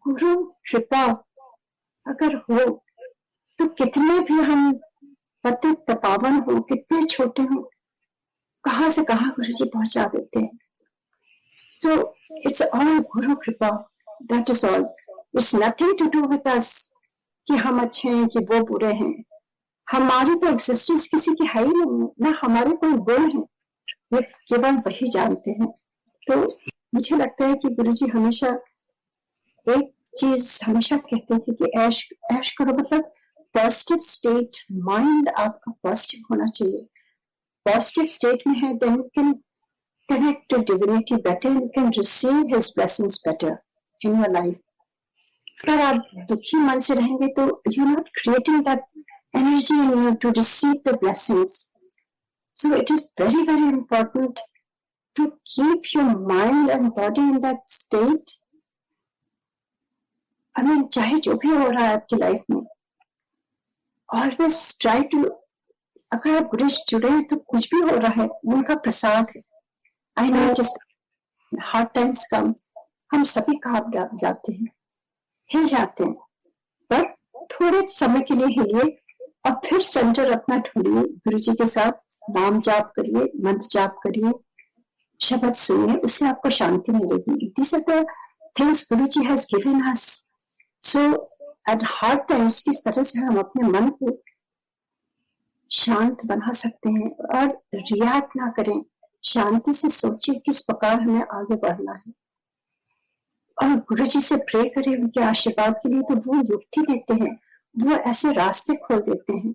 गुरु कृपा अगर हो तो कितने भी हम पतित पावन हो, कितने छोटे हो, कहाँ से कहाँ गुरु जी पहुंचा देते हैं. So it's all Guru Kripa. That is all. It's nothing to do with us कि हम अच्छे हैं कि वो बुरे हैं. हमारी तो एग्जिस्टेंस किसी की है ही नहीं है, ना हमारे कोई गुण है, ये केवल वही जानते हैं. तो मुझे लगता है कि गुरु जी हमेशा एक चीज हमेशा कहते थे कि ऐश ऐश करो, मतलब पॉजिटिव स्टेट, माइंड आपका पॉजिटिव होना चाहिए. पॉजिटिव स्टेट में है, then you can connect to divinity better and can receive his blessings better in your life. अगर आप दुखी मन से रहेंगे तो you're not creating that energy in you to receive the blessings. So it is very, very important to keep your mind and body in that state. I mean, चाहे जो भी हो रहा है आपकी लाइफ में, always try to, अगर आप गुरु से जुड़े हैं तो कुछ भी हो रहा है उनका प्रसाद है. I know just hard times comes, हम सभी कांप जाते हैं, हिल जाते हैं, पर थोड़े समय के लिए हिलिए और फिर सेंटर अपना ढूंढिए. गुरु जी के साथ नाम जाप करिए, मंत्र जाप करिए, शब्द सुनिए, उससे आपको शांति मिलेगी. These are the things Guru ji has given us. So at hard times किस तरह से हम अपने मन को शांत बना सकते हैं और रिएक्ट ना करें. शांति से सोचिए किस प्रकार हमें आगे बढ़ना है और गुरु जी से प्रे करें उनके आशीर्वाद के लिए. तो वो युक्ति देते हैं, वो ऐसे रास्ते खोल देते हैं,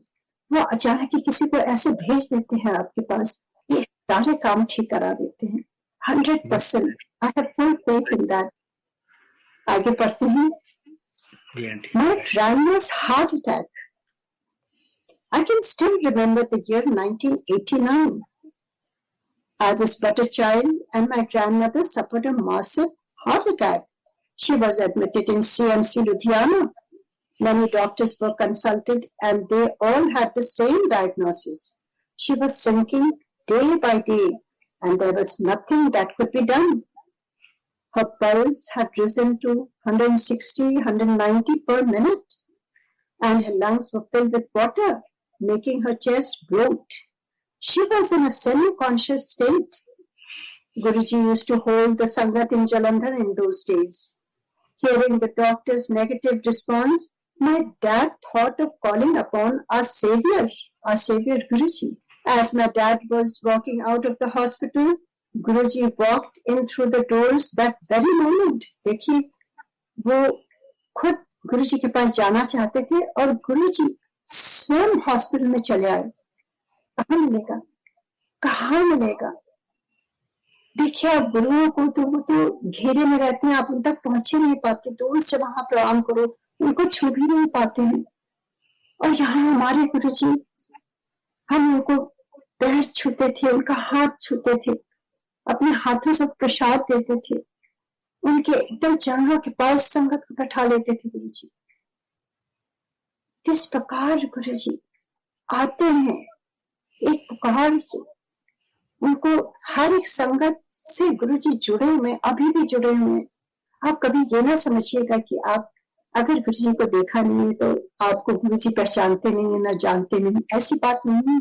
वो अचानक ही किसी को ऐसे भेज देते हैं आपके पास, ये सारे काम ठीक करा देते हैं. 100% I have full faith in that. आगे बढ़ते हैं. My grandma's heart attack. I can still remember the year 1989. I was but a child and my grandmother suffered a massive heart attack. She was admitted in CMC Ludhiana. Many doctors were consulted and they all had the same diagnosis. She was sinking day by day and there was nothing that could be done. Her pulse had risen to 160, 190 per minute and her lungs were filled with water, making her chest bloat. She was in a semi-conscious state. Guruji used to hold the Sangat in Jalandhar in those days. Hearing the doctor's negative response, my dad thought of calling upon our Savior Guruji. As my dad was walking out of the hospital, Guruji walked in through the doors that very moment. देखिए, वो खुद गुरुजी के पास जाना चाहते थे और गुरुजी स्वयं hospital में चले आए. कहाँ मिलेगा, कहाँ मिलेगा? देखिए, आप गुरुओं को तो वो तो घेरे में रहते हैं, आप उन तक पहुंच ही नहीं पाते. दूर से वहां प्रणाम करो, उनको छू भी नहीं पाते हैं. और यहाँ हमारे गुरुजी, हम उनको पैर छूते थे, उनका हाथ छूते थे, अपने हाथों से प्रसाद देते थे, उनके एकदम चरणों के पास संगत को बैठा लेते थे. गुरुजी किस प्रकार गुरुजी आते हैं एक पुकार से. उनको हर एक संगत से गुरुजी जुड़े हुए, अभी भी जुड़े हुए हैं. आप कभी ये ना समझिएगा कि आप अगर गुरुजी को देखा नहीं है तो आपको गुरुजी पहचानते नहीं है, ना जानते नहीं. ऐसी बात नहीं है.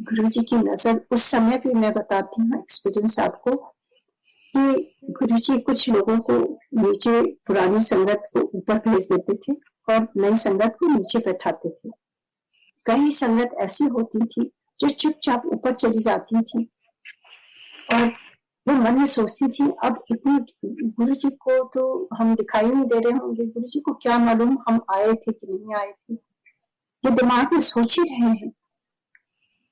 गुरुजी की नजर उस समय भी, मैं बताती हूँ एक्सपीरियंस आपको, कि गुरुजी कुछ लोगों को नीचे, पुरानी संगत को ऊपर भेज देते थे और नई संगत को नीचे बैठाते थे. कई संगत ऐसी होती थी जो चुपचाप ऊपर चली जाती थी और वो मन में सोचती थी, अब इतने गुरुजी को तो हम दिखाई नहीं दे रहे होंगे, गुरुजी को क्या मालूम हम आए थे कि नहीं आए थे. ये दिमाग में सोच ही रहे हैं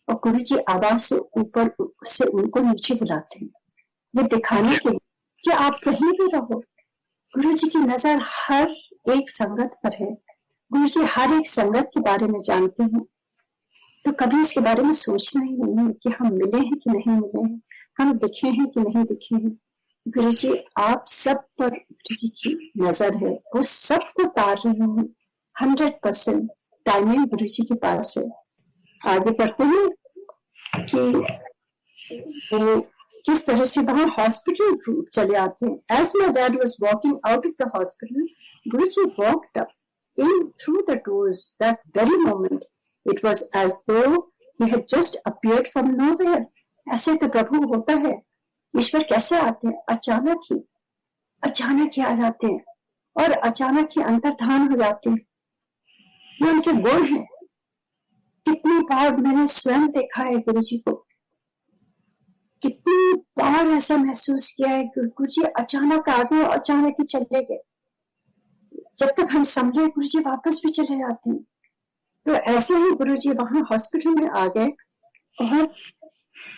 और गुरुजी आवाज से ऊपर से उनको नीचे बुलाते हैं, ये दिखाने के लिए कि आप कहीं भी रहो, गुरुजी की नजर हर एक संगत पर है. गुरुजी हर एक संगत के बारे में जानते हैं. तो कभी इसके बारे में सोचना ही नहीं है कि हम मिले हैं कि नहीं मिले हैं, हम दिखे हैं कि नहीं दिखे हैं. गुरुजी आप सब पर गुरुजी की नजर है, वो सब को तार रहे हैं. 100% टाइमिंग गुरुजी के पास है. आगे बढ़ते हैं कि वो किस तरह से वहां हॉस्पिटल रूट चले आते हैं. As my dad was walking out of the hospital, Guruji walked up in through the doors that very moment. It was as though he had just appeared from nowhere. ऐसे तो प्रभु होता है. ईश्वर कैसे आते हैं? अचानक ही आ जाते हैं और अचानक ही अंतर्धान हो जाते हैं. ये उनके गुण हैं. कितनी बार मैंने स्वयं देखा है गुरुजी को, कितनी बार ऐसा महसूस किया है कि गुरुजी अचानक आ गए, अचानक ही चले गए. जब तक हम संभले गुरुजी वापस भी चले जाते हैं. तो ऐसे ही गुरुजी वहां हॉस्पिटल में आ गए और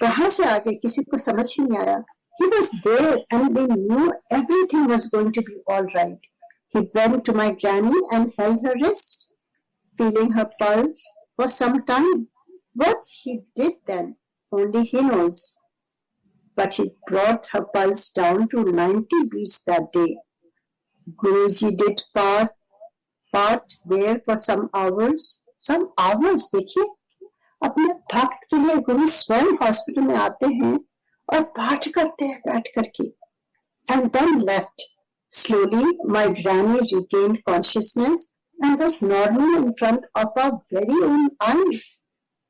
वहां से आगे किसी को समझ ही नहीं आया. He was there and we knew everything was going to be all right. He went to my granny and held her wrist, feeling her pulse for some time. What he did then, only he knows. But he brought her pulse down to 90 beats that day. Guruji did part there for some hours. Some hours, देखिए, अपने भक्त के लिए गुरु स्वयं hospital में आते हैं और पाठ करते हैं बैठ करके. And then left. Slowly, my granny regained consciousness and was normal in front of our very own eyes.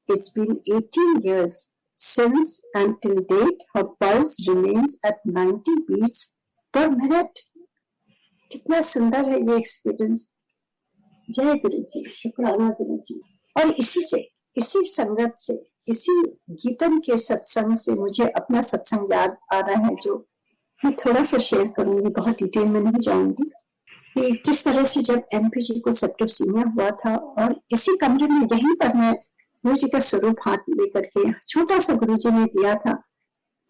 It's been 18 years since, and till date, her pulse remains at 90 beats per minute. कितना सुंदर है ये experience. जय गुरु जी, शुक्राना गुरु जी. और इसी संगत से, इसी गीतम के सत्संग से मुझे अपना सत्संग याद आ रहा है, जो मैं थोड़ा सा शेयर करूंगी, बहुत डिटेल में नहीं जाऊंगी. कि किस तरह से जब एमपी जी को सेप्टिसिमिया हुआ था और इसी कमरे में यहीं पर मैं गुरु जी का स्वरूप हाथ लेकर के, छोटा सा गुरु जी ने दिया था,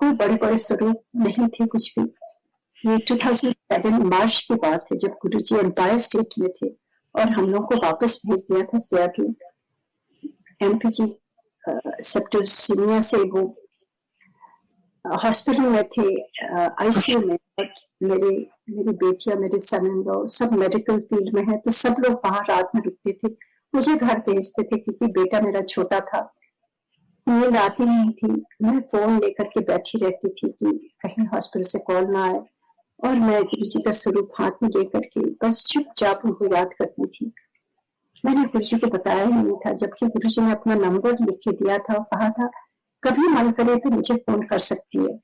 कोई बड़े बड़े स्वरूप नहीं थे कुछ भी. ये 2007 मार्च की बात है जब गुरु जी एम्पायर स्टेट में थे और हम लोग को वापस भेज दिया था सियाटल. एमपी जी सेप्टिसिमिया से वो हॉस्पिटल में थे, आईसीयू में. मेरी बेटियां, मेरे सन इन लॉ सब मेडिकल फील्ड में है, तो सब लोग वहां रात में रुकते थे, मुझे घर भेजते थे क्योंकि बेटा मेरा छोटा था, नींद आती नहीं थी. मैं फोन लेकर के बैठी रहती थी कि कहीं हॉस्पिटल से कॉल ना आए, और मैं गुरु जी का स्वरूप हाथ में लेकर के बस चुपचाप उनको याद करती थी. मैंने गुरु जी को बताया ही नहीं था, जबकि गुरु जी ने अपना नंबर लिख के दिया था और कहा था कभी मन करे तो मुझे फोन कर सकती है.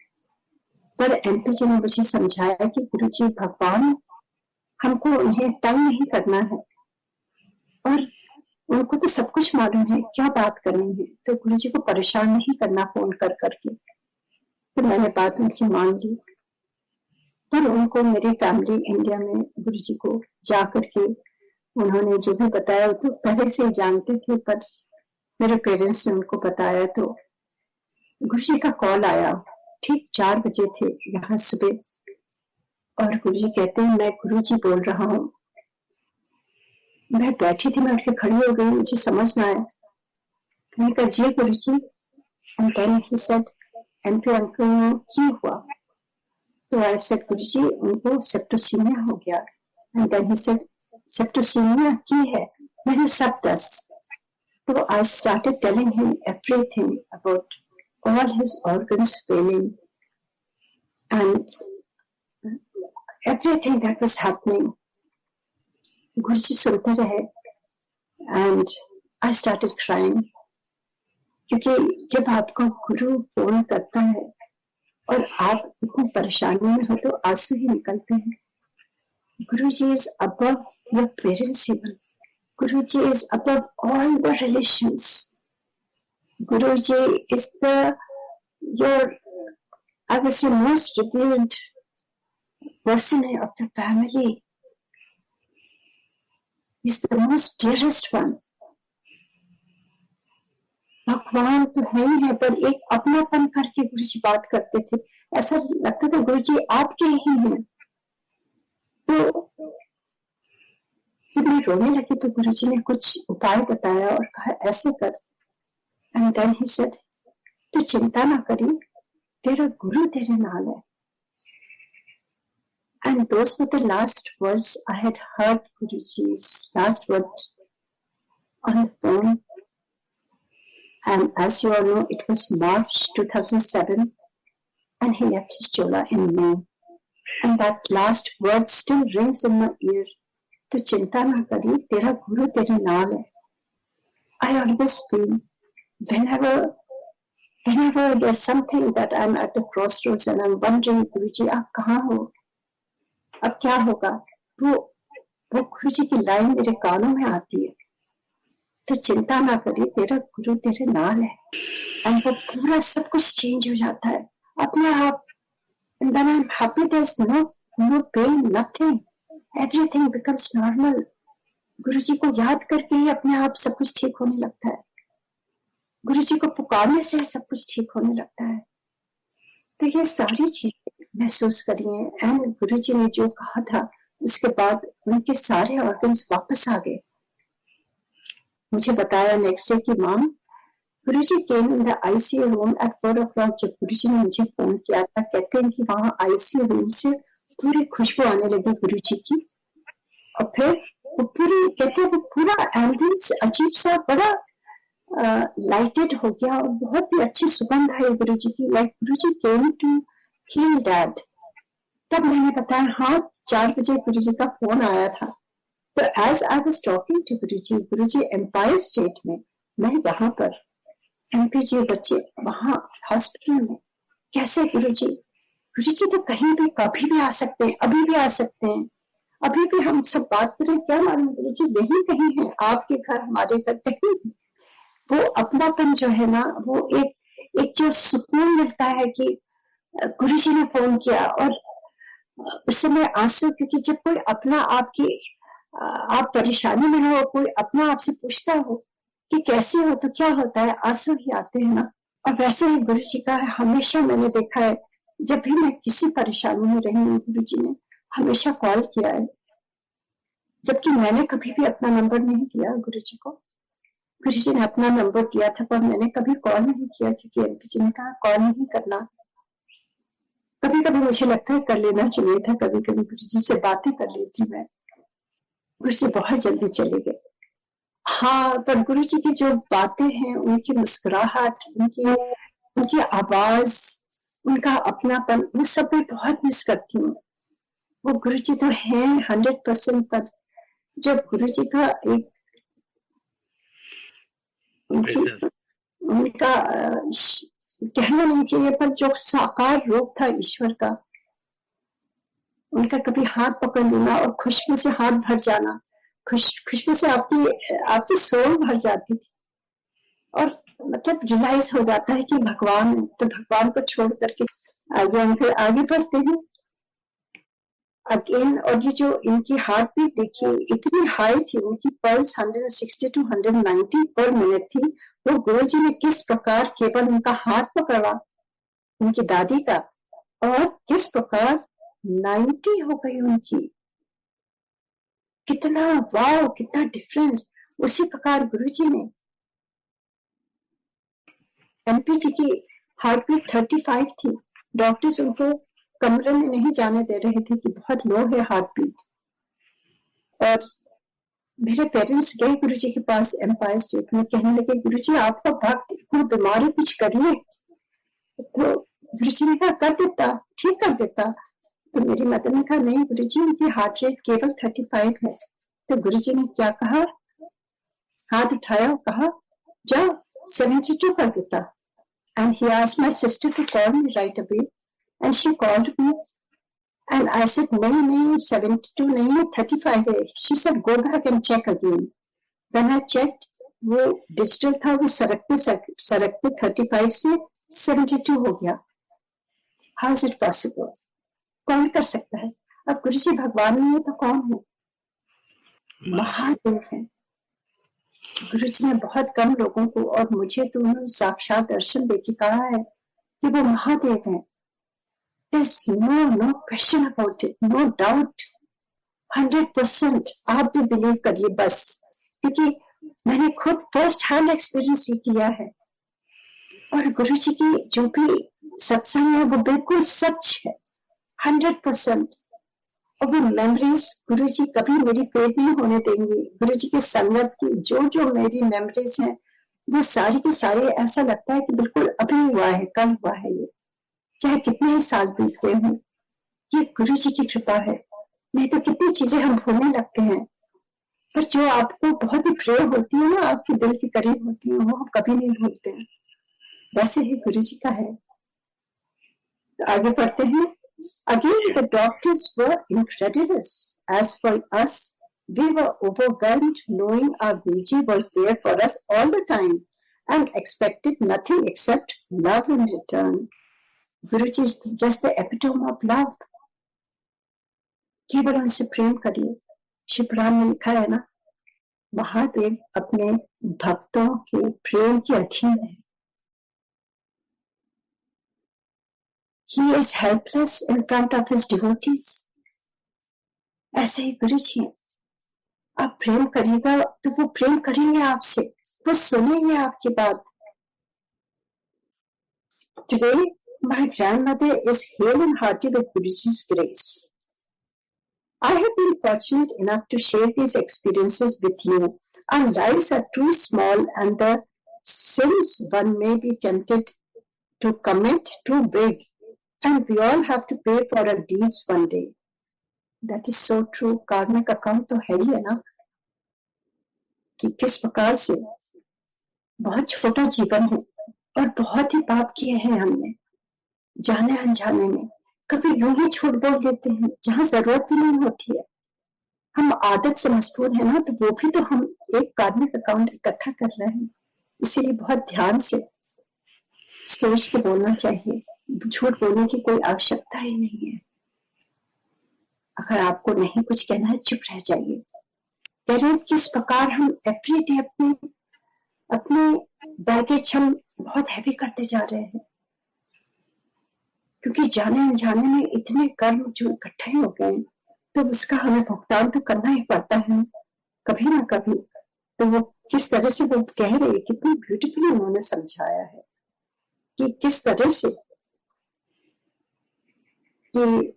पर एमपी जी ने मुझे समझाया कि गुरु जी भगवान, हमको उन्हें तंग नहीं करना है और उनको तो सब कुछ मालूम है, क्या बात करनी है, तो गुरु जी को परेशान नहीं करना फोन कर करके. तो मैंने बात उनकी मान ली. पर उनको मेरी फैमिली इंडिया में गुरु जी को जा करके उन्होंने जो भी बताया तो पहले से ही जानते थे, पर मेरे पेरेंट्स ने उनको बताया. तो गुरु जी का कॉल आया, ठीक 4 बजे थे यहाँ सुबह, और गुरु जी कहते हैं मैं गुरु जी बोल रहा हूँ. मैं बैठी थी, मैं उठ के खड़ी हो गई, मुझे समझ ना आया. मैंने कहा जी गुरु जी. And then he said, MP uncle क्या हुआ? तो आई सेड गुरु जी उनको सेप्टिसिमिया हो गया. And then he said septicemia की है? मैंने सब दस. तो I started telling him everything about all his organs failing and everything that was happening. Guruji सुनते रहे and I started crying, क्योंकि जब आपको गुरु फोन करता है और आप इतनी परेशानी में हो तो आंसू ही निकलते हैं. गुरुजी is above your parents even. Guruji is above all the relations. Guruji is I was the most revered person of the family. He's the most dearest one. भगवान तो है ही है, पर एक अपनापन करके गुरुजी बात करते थे. ऐसा लगता था गुरुजी आपके ही हैं. तो जब मैं रोने लगी तो गुरुजी ने कुछ उपाय बताया और कहा ऐसे कर. And then he said, तू चिंता ना करी, तेरा गुरु तेरे नाल है. And those were the last words I had heard. Guruji's last words on the phone. And as you all know, it was March 2007. and he left his chola in me. And that last word still rings in my ear. तो चिंता ना करी, तेरा गुरु तेरे नाल है. I always feel whenever there's something that I'm at the crossroads and I'm wondering, गुरुजी आप कहाँ हो, अब क्या होगा, वो गुरुजी की लाइन मेरे कानों में आती है. तो चिंता ना करी, तेरा गुरु तेरे नाल है. एंड वो पूरा सब कुछ चेंज हो जाता है अपने आप. And then I'm happy, there's no pain, nothing. Everything becomes normal. गुरुजी को याद करके ही अपने आप सब कुछ ठीक होने लगता है. गुरुजी को पुकारने से सब कुछ ठीक होने लगता है. तो ये सारी चीजें महसूस करी हैं. एंड गुरुजी ने जो कहा था उसके बाद उनके सारे ऑर्गन्स वापस आ गए. मुझे बताया नेक्स्ट डे की mom, Guruji came in the ICU room at 4 o'clock. जब गुरुजी ने मुझे फोन किया था, कहते हैं कि वहां आईसीयू रूम से पूरी खुशबू आने लगी गुरुजी की. और फिर वो पूरी, कहते हैं वो पूरा एम्बियंस अजीब सा बड़ा लाइटेड हो गया और बहुत ही अच्छी सुगंध आई गुरुजी की. Like Guruji came to heal dad. तब मैंने बताया हाँ 4 बजे गुरुजी का फोन आया था. तो as I was talking to Guruji Empire State में, मैं यहाँ पर एमपीजी बच्चे वहां हॉस्पिटल में. कैसे गुरुजी तो कहीं भी कभी भी आ सकते हैं, अभी भी आ सकते हैं, अभी भी हम सब बात करें, क्या मालूम गुरुजी यही कहीं है, आपके घर हमारे घर कहीं भी. वो अपनापन जो है ना, वो एक जो सुकून मिलता है कि गुरुजी ने फोन किया. और उस समय आंसू, क्योंकि जब कोई अपना आप परेशानी में हो, कोई अपना आपसे पूछता हो कि कैसे हो, तो क्या होता है, आंसू ही आते हैं ना. और वैसे ही गुरुजी का हमेशा मैंने देखा है, जब भी मैं किसी परेशानी में रही हूँ गुरुजी ने हमेशा कॉल किया है. जबकि मैंने कभी भी अपना नंबर नहीं दिया गुरुजी को. गुरुजी ने अपना नंबर दिया था पर मैंने कभी कॉल नहीं किया, क्योंकि एमपीजी ने कहा कॉल नहीं करना. कभी कभी मुझे लगता है कर लेना चाहिए था, कभी कभी गुरुजी से बातें कर लेती मैं. गुरुजी बहुत जल्दी चले गए. हाँ, पर गुरुजी की जो बातें हैं, उनकी मुस्कुराहट, उनकी आवाज, उनका अपनापन, वो सब मैं बहुत मिस करती हूँ. वो गुरुजी तो हैं 100%, पर जब गुरुजी का एक उनका कहना नहीं चाहिए, पर जो साकार रूप था ईश्वर का, उनका कभी हाथ पकड़ लेना और खुशबू से हाथ भर जाना, खुशबू से आपकी सोल भर जाती थी. और मतलब रियलाइज हो जाता है कि भगवान, तो भगवान को छोड़ करके आगे बढ़ते हैं अगेन. और ये जो इनकी हार्ट बीट देखिए, इतनी हाई थी, उनकी पल्स 160 to 190 पर मिनट थी. वो गुरुजी ने किस प्रकार केवल उनका हाथ पकड़ा उनकी दादी का, और किस प्रकार 90 हो गई उनकी. कितना वाव, कितना डिफरेंस. उसी प्रकार गुरुजी ने एमपीजी की हार्ट बीट 35 थी. डॉक्टर्स उनको कमरे में नहीं जाने दे रहे थे कि बहुत लो है हार्ट बीट. और मेरे पेरेंट्स गए गुरुजी के पास एम्पायर स्टेट में, कहने लगे गुरुजी आपका भक्त इतना बीमार है, कुछ करिए. तो गुरुजी ने कहा कर देता, ठीक कर देता. तो मेरी मदर ने कहा नहीं गुरुजी, उनकी हार्ट रेट केवल 35 है. तो गुरुजी ने क्या कहा, हाथ उठाया और कहा जाओ 72 कर देता. And he asked my sister to call me right away, and she called me, and I said नहीं 72 नहीं है, 35 है. She said go back and check again. When I checked, वो डिजिटल था, वो सरकते 35 से 72 हो गया. How is it possible? कौन कर सकता है? अब गुरुजी भगवान नहीं है तो कौन है? महादेव है. गुरुजी ने बहुत कम लोगों को, और मुझे तो उन्होंने साक्षात दर्शन देके कहा है कि वो महादेव हैं. There's no question about it, no doubt, 100%. आप भी बिलीव करिए बस, क्योंकि मैंने खुद फर्स्ट हैंड एक्सपीरियंस ये किया है. और गुरुजी की जो भी सत्संग है वो बिल्कुल सच है, 100%. और वो मेमोरीज गुरुजी कभी मेरी फेल नहीं होने देंगे. गुरुजी की संगत की जो मेरी मेमोरीज हैं, वो सारी की सारी ऐसा लगता है कि बिल्कुल अभी हुआ है, कल हुआ है. ये चाहे कितने ही साल बीत गए हों। ये गुरु जी की कृपा है। नहीं तो कितनी चीजें हम भूलने लगते हैं, पर जो आपको बहुत ही प्रिय होती है ना, आपके दिल के करीब होती है, वो हम कभी नहीं भूलते हैं। वैसे ही गुरु जी का है। तो आगे पढ़ते हैं। Again, the doctors were incredulous. As for us, we were overwhelmed knowing our Guruji was there for us all the time and expected nothing except love in return. Guruji is just the epitome of love. केवल उनसे प्रेम करिए। शिवपुराण में लिखा है ना, महादेव अपने भक्तों के प्रेम के अधीन है। He is helpless in front of his devotees. ऐसे ही गुरु जी, आप प्रेम करिएगा तो वो प्रेम करेंगे आपसे, वो सुनेंगे आपकी बात। Today, my grandmother is hale and hearty with Guruji's grace. I have been fortunate enough to share these experiences with you. Our lives are too small and the sins one may be tempted to commit too big, and we all have to pay for our deeds one day. That is so true. कार्मिक account तो है ही है ना, कि किस प्रकार से बहुत छोटा जीवन है और बहुत ही पाप किए हैं हमने, जाने अनजाने में। कभी यूं ही छूट बोल देते हैं जहां जरूरत ही नहीं होती है। हम आदत से मजबूर है ना, तो वो भी तो हम एक कार्मिक अकाउंट इकट्ठा कर रहे हैं। इसीलिए बहुत ध्यान से सोच के बोलना चाहिए। झूठ बोलने की कोई आवश्यकता ही नहीं है। अगर आपको नहीं कुछ कहना है, चुप रह जाइए। करिए किस प्रकार हम एवरीडे अपने बैगेज हम बहुत हैवी करते जा रहे हैं, क्योंकि जाने अनजाने में इतने कर्म जो इकट्ठे हो गए, तो उसका हमें भुगतान तो करना ही पड़ता है कभी ना कभी। तो वो किस तरह से वो कह रहे हैं, कितनी ब्यूटीफुली उन्होंने समझाया है कि किस तरह से कि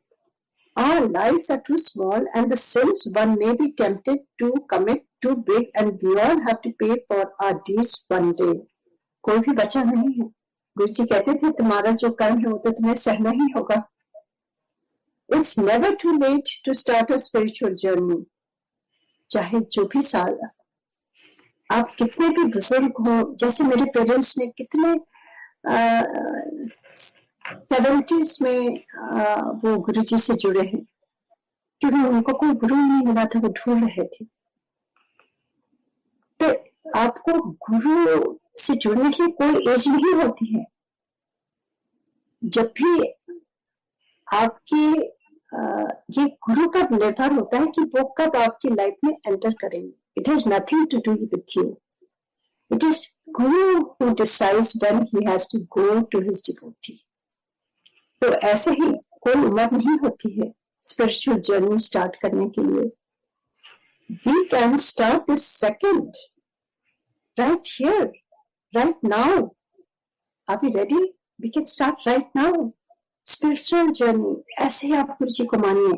our lives are too small and the sins one may be tempted to commit too big, and we all have to pay for our deeds one day. कोई भी बचा नहीं है। गुरु जी कहते थे तुम्हारा जो कर्म है वो तो तुम्हें सहना ही होगा। It's never too late to start a spiritual journey. चाहे जो भी साल आप कितने भी बुजुर्ग हो, जैसे मेरे पेरेंट्स ने कितने 70s में वो गुरु जी से जुड़े हैं, क्योंकि उनको कोई गुरु नहीं मिला था, वो ढूंढ रहे थे। तो आपको गुरु से जुड़ने की कोई एज नहीं होती है। जब भी आपकी ये गुरु पर निर्भर होता है कि वो कब आपकी लाइफ में एंटर करेंगे। It has nothing to do with you. It is guru who decides when he has to go to his devotee. तो ऐसे ही कोई उम्र नहीं होती है स्पिरिचुअल जर्नी स्टार्ट करने के लिए। We can start this second right here, right now. Are we ready? We can start right now spiritual journey. ऐसे ही आप गुरु जी को मानिए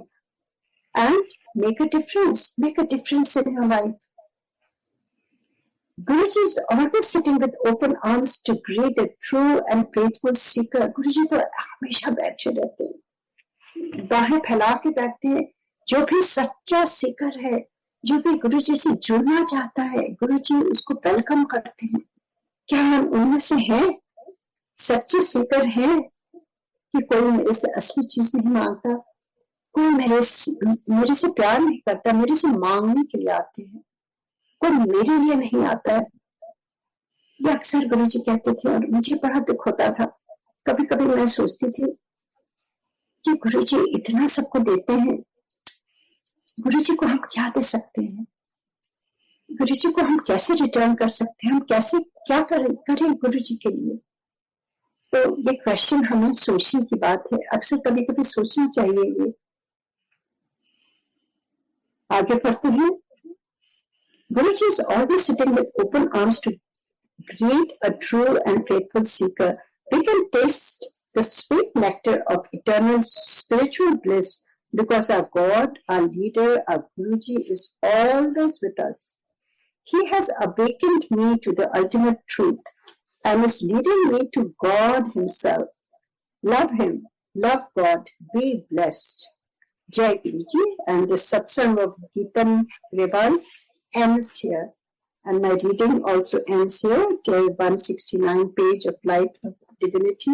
and make a difference in your life. Guruji is always sitting with open arms to greet a true and faithful seeker. Guruji तो हमेशा बैठे रहते हैं, बाहें फैला के बैठते हैं। जो भी सच्चा सीकर है, जो भी गुरुजी से जुड़ना चाहता है, गुरुजी उसको वेलकम करते हैं। क्या हम उनमें से हैं, सच्चे सीकर हैं, कि कोई मेरे से असली चीज नहीं मांगता, कोई मेरे से प्यार नहीं करता, मेरे से मांगने के लिए आते हैं, कोई मेरे लिए नहीं आता है। ये अक्सर गुरुजी कहते थे और मुझे बड़ा दुख होता था। कभी कभी मैं सोचती थी कि गुरुजी इतना सबको देते हैं, गुरुजी को हम क्या दे सकते हैं, गुरुजी को हम कैसे रिटर्न कर सकते हैं, हम कैसे क्या करें गुरुजी के लिए। तो ये क्वेश्चन हमें सोचने की बात है, अक्सर कभी कभी सोचना चाहिए ये। आगे पढ़ते हैं। Guruji is always sitting with open arms to greet a true and faithful seeker. We can taste the sweet nectar of eternal spiritual bliss because our God, our leader, our Guruji is always with us. He has awakened me to the ultimate truth and is leading me to God Himself. love him, love God, be blessed. Jai Guruji. And the satsang of Geetan Reval ends here. And my reading also ends here till 169 page of Light of Divinity.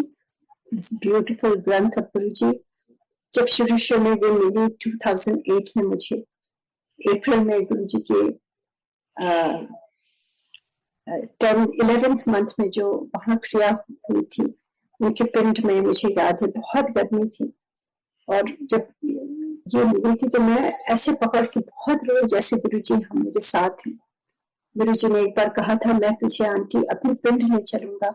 This beautiful Granth of Guruji. जब शुरू में ये मिली 2008 में मुझे, अप्रैल में गुरुजी के 11th month में जो वहाँ क्रिया हुई थी, उनके पिंड में मुझे याद है बहुत गर्मी थी, और जब ये मिली थी तो मैं ऐसे पकड़ के बहुत रोज जैसे गुरुजी हम मेरे साथ हैं। गुरुजी ने एक बार कहा था, मैं तुझे आंटी अपने पिंड ले चलूंगा,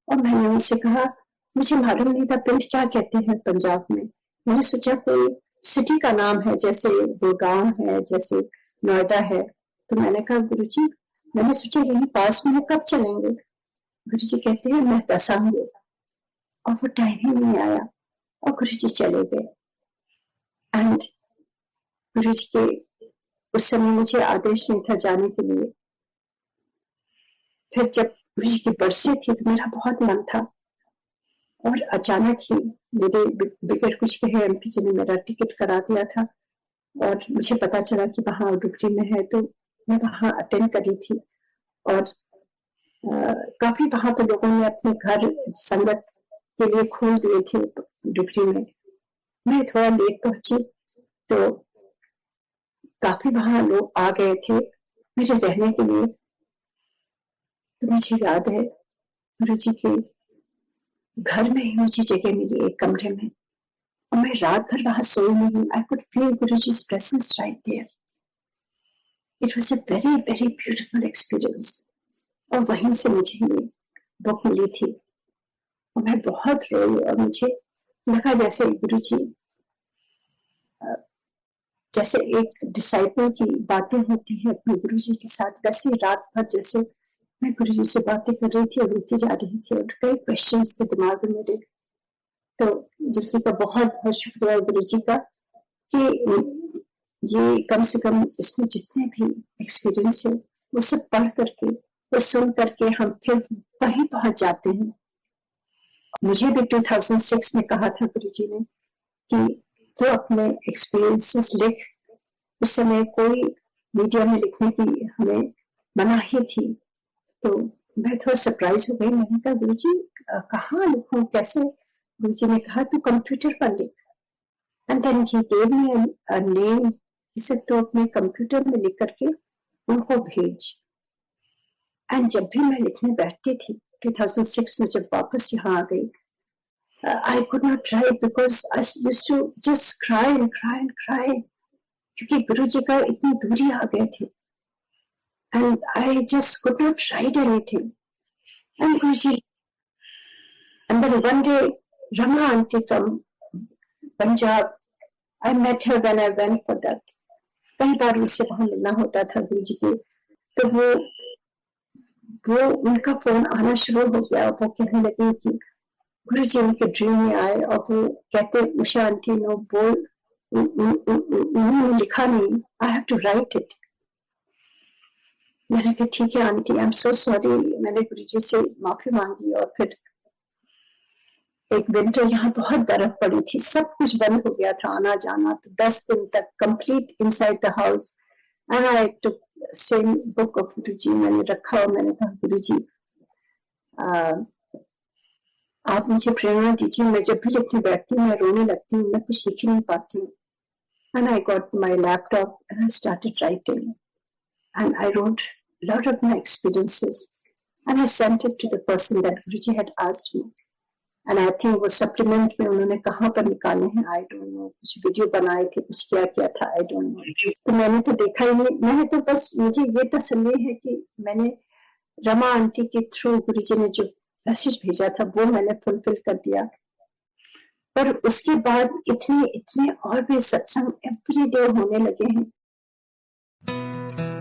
और मैंने उनसे कहा मुझे मालूम नहीं था पिंड क्या कहते हैं पंजाब में। मैंने सोचा कोई सिटी का नाम है, जैसे गुड़गांव है, जैसे नोएडा है। तो मैंने कहा गुरुजी, मैंने सोचा यही पास में कब चलेंगे। गुरुजी कहते हैं मैं दसांगे, और वो टाइम ही नहीं आया और गुरुजी चले गए। एंड गुरुजी के उस समय मुझे आदेश नहीं था जाने के लिए। फिर जब गुरुजी की बरसी थी तो मेरा बहुत मन था, और अचानक ही मेरे बिगर कुछ कहे एमपी जी ने मेरा टिकट करा दिया था, और मुझे पता चला कि वहाँ डुगरी में है, तो मैं वहाँ अटेंड करी थी। और काफी वहां पर लोगों ने अपने घर संगत के लिए खोल दिए थे डुगरी में। मैं थोड़ा लेट पहुंची तो काफी वहां लोग आ गए थे मेरे रहने के लिए। तो मुझे याद है गुरुजी के घर में ही मुझे जगह मिली एक कमरे में, और मैं रात भर वहां सोई नहीं। I could feel Guruji's presence right there. It was a very very beautiful experience. और वहीं से मुझे ये बुक मिली थी, और मैं बहुत रोई, और मुझे लगा जैसे गुरुजी जैसे एक डिसाइपल की बातें होती है अपने गुरुजी के साथ, वैसे रात भर जैसे मैं गुरुजी से बातें कर रही थी और रोती जा रही थी, और कई क्वेश्चंस थे दिमाग में मेरे। तो गुरुजी का बहुत बहुत शुक्रिया गुरुजी का कि ये कम से कम इसमें जितने भी एक्सपीरियंस है वो सब पढ़ करके, वो सुन करके हम फिर वहीं पहुंच जाते हैं। मुझे भी 2006 में कहा था गुरुजी ने कि तो अपने एक्सपीरियंसेस लिख। उस समय कोई मीडिया में लिखने की हमें मनाही थी, तो मैं थोड़ा सरप्राइज हो गई। मैंने कहा गुरुजी कहाँ लिखूं, कैसे? गुरुजी ने कहा तू कंप्यूटर पर लिख। And then he gave me a name. इसे तो अपने कंप्यूटर में लिख करके उनको भेज। एंड जब भी मैं लिखने बैठती थी 2006 में, जब वापस यहाँ आ गई, I could not write because I used to just cry and cry and cry, क्योंकि गुरुजी का इतनी दूरी आ गए थे, and I just could not write anything. And Guruji, and then one day Rama auntie from Punjab, I met her when I went for that. कई बार उससे वहां मिलना होता था गुरुजी के, तो वो उनका फोन आना शुरू हो गया। वो कहने लगी कि गुरुजी उनके ड्रीम में आए, और वो कहते उषा आंटी नो बोल, उन्होंने लिखा नहीं, I have to write it. मैंने कहा ठीक है aunty, I am so sorry. मैंने गुरुजी से माफी मांगी, और फिर एक विंटर यहाँ बहुत बर्फ पड़ी थी, सब कुछ बंद हो गया था आना जाना, तो 10 दिन तक complete inside the house. And I took same book of Guruji मैंने रखा, और मैंने कहा गुरुजी आप मुझे प्रेरणा दीजिए। मैं जब भी लिखने बैठती हूँ मैं रोने लगती हूँ, मैं कुछ लिख नहीं पाती हूँ। And I got my laptop and I started writing, and I wrote a lot of my experiences, and I sent it to the person that Guruji had asked me. And I think वो supplement में उन्होंने कहाँ पर निकाले हैं I don't know, कुछ video बनाए थे, कुछ क्या किया था I don't know। तो मैंने तो देखा ही नहीं, मैंने तो बस, मुझे ये तसल्ली है कि मैंने रमा आंटी के थ्रू गुरुजी ने जो मैसेज भेजा था वो मैंने फुलफिल कर दिया। पर उसके बाद इतने और भी सत्संग एवरी डे होने लगे हैं,